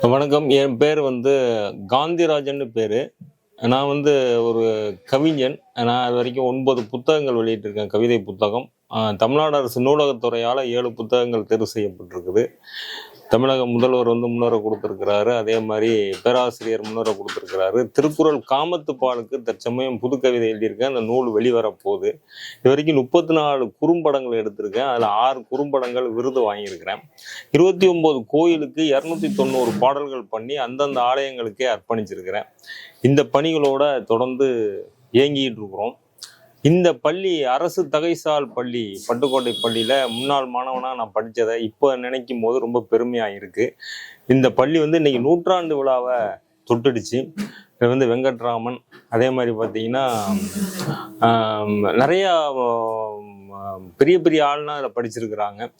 வணக்கம். என் பேர் காந்திராஜன்னு பேரு. நான் ஒரு கவிஞன். நான் அது வரைக்கும் 9 புத்தகங்கள் வெளியிட்டிருக்கேன். கவிதை புத்தகம். தமிழ்நாடு அரசு நூலகத்துறையால 7 புத்தகங்கள் தேர்வு செய்யப்பட்டிருக்குது. தமிழக முதல்வர் முன்னுரை கொடுத்திருக்கிறாரு. அதே மாரி பேராசிரியர் முன்னுரை கொடுத்திருக்கிறாரு. திருக்குறள் காமத்துப்பாலுக்கு தற்சமயம் புது கவிதை எழுதியிருக்கேன். அந்த நூல் வெளிவரப்போகுது. இது வரைக்கும் 34 குறும்படங்கள் எடுத்திருக்கேன். அதில் 6 குறும்படங்கள் விருது வாங்கியிருக்கிறேன். 29 கோயிலுக்கு 290 பாடல்கள் பண்ணி அந்தந்த ஆலயங்களுக்கே அர்ப்பணிச்சிருக்கிறேன். இந்த பணிகளோட தொடர்ந்து இயங்கிட்டு இருக்கிறோம். இந்த பள்ளி அரசு தகைசால் பள்ளி, பட்டுக்கோட்டை பள்ளியில முன்னாள் மாணவனா நான் படித்ததை இப்போ நினைக்கும் போது ரொம்ப பெருமையா இருக்கு. இந்த பள்ளி இன்னைக்கு நூற்றாண்டு விழாவை தொட்டுடுச்சு. இது வெங்கட்ராமன், அதே மாதிரி பார்த்தீங்கன்னா நிறையா பெரிய பெரிய ஆள்னா அதில் படிச்சிருக்கிறாங்க.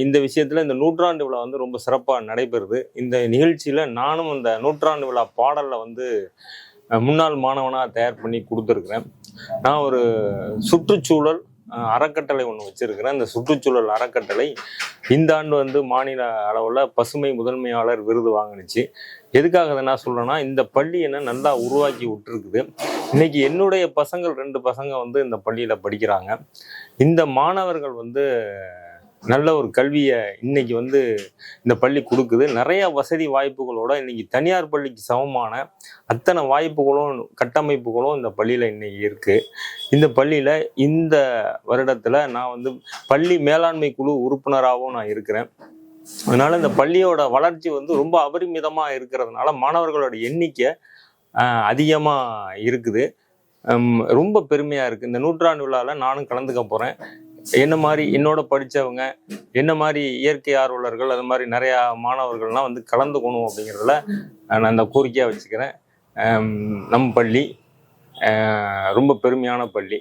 இந்த விஷயத்துல இந்த நூற்றாண்டு விழா ரொம்ப சிறப்பாக நடைபெறுது. இந்த நிகழ்ச்சியில நானும் இந்த நூற்றாண்டு விழா பாடல்ல முன்னாள் மாணவனா தயார் பண்ணி கொடுத்துருக்குறேன். நான் ஒரு சுற்றுச்சூழல் அறக்கட்டளை ஒன்று வச்சிருக்கிறேன். இந்த சுற்றுச்சூழல் அறக்கட்டளை இந்த ஆண்டு மாநில அளவில் பசுமை முதன்மையாளர் விருது வாங்கினுச்சு. எதுக்காக அதை நான் சொல்றேன்னா, இந்த பள்ளி என்ன நல்லா உருவாக்கி விட்டுருக்குது. இன்னைக்கு என்னுடைய பசங்கள் 2 பசங்க இந்த பள்ளியில படிக்கிறாங்க. இந்த மாணவர்கள் நல்ல ஒரு கல்வியை இன்னைக்கு இந்த பள்ளி கொடுக்குது. நிறைய வசதி வாய்ப்புகளோட இன்னைக்கு தனியார் பள்ளிக்கு சமமான அத்தனை வாய்ப்புகளும் கட்டமைப்புகளும் இந்த பள்ளியில இன்னைக்கு இருக்கு. இந்த பள்ளியில இந்த வருடத்துல நான் பள்ளி மேலாண்மை குழு உறுப்பினராகவும் நான் இருக்கிறேன். அதனால இந்த பள்ளியோட வளர்ச்சி ரொம்ப அபரிமிதமா இருக்கிறதுனால மாணவர்களோட எண்ணிக்கை அதிகமா இருக்குது. ரொம்ப பெருமையா இருக்கு. இந்த நூற்றாண்டு விழாவில் நானும் கலந்துக்க போறேன். என்ன மாதிரி என்னோட படித்தவங்க, என்ன மாதிரி இயற்கை ஆர்வலர்கள், அது மாதிரி நிறையா மாணவர்கள்லாம் கலந்துக்கணும் அப்படிங்கிறதுல நான் இந்த கோரிக்கையாக வச்சுக்கிறேன். நம் பள்ளி ரொம்ப பெருமையான பள்ளி.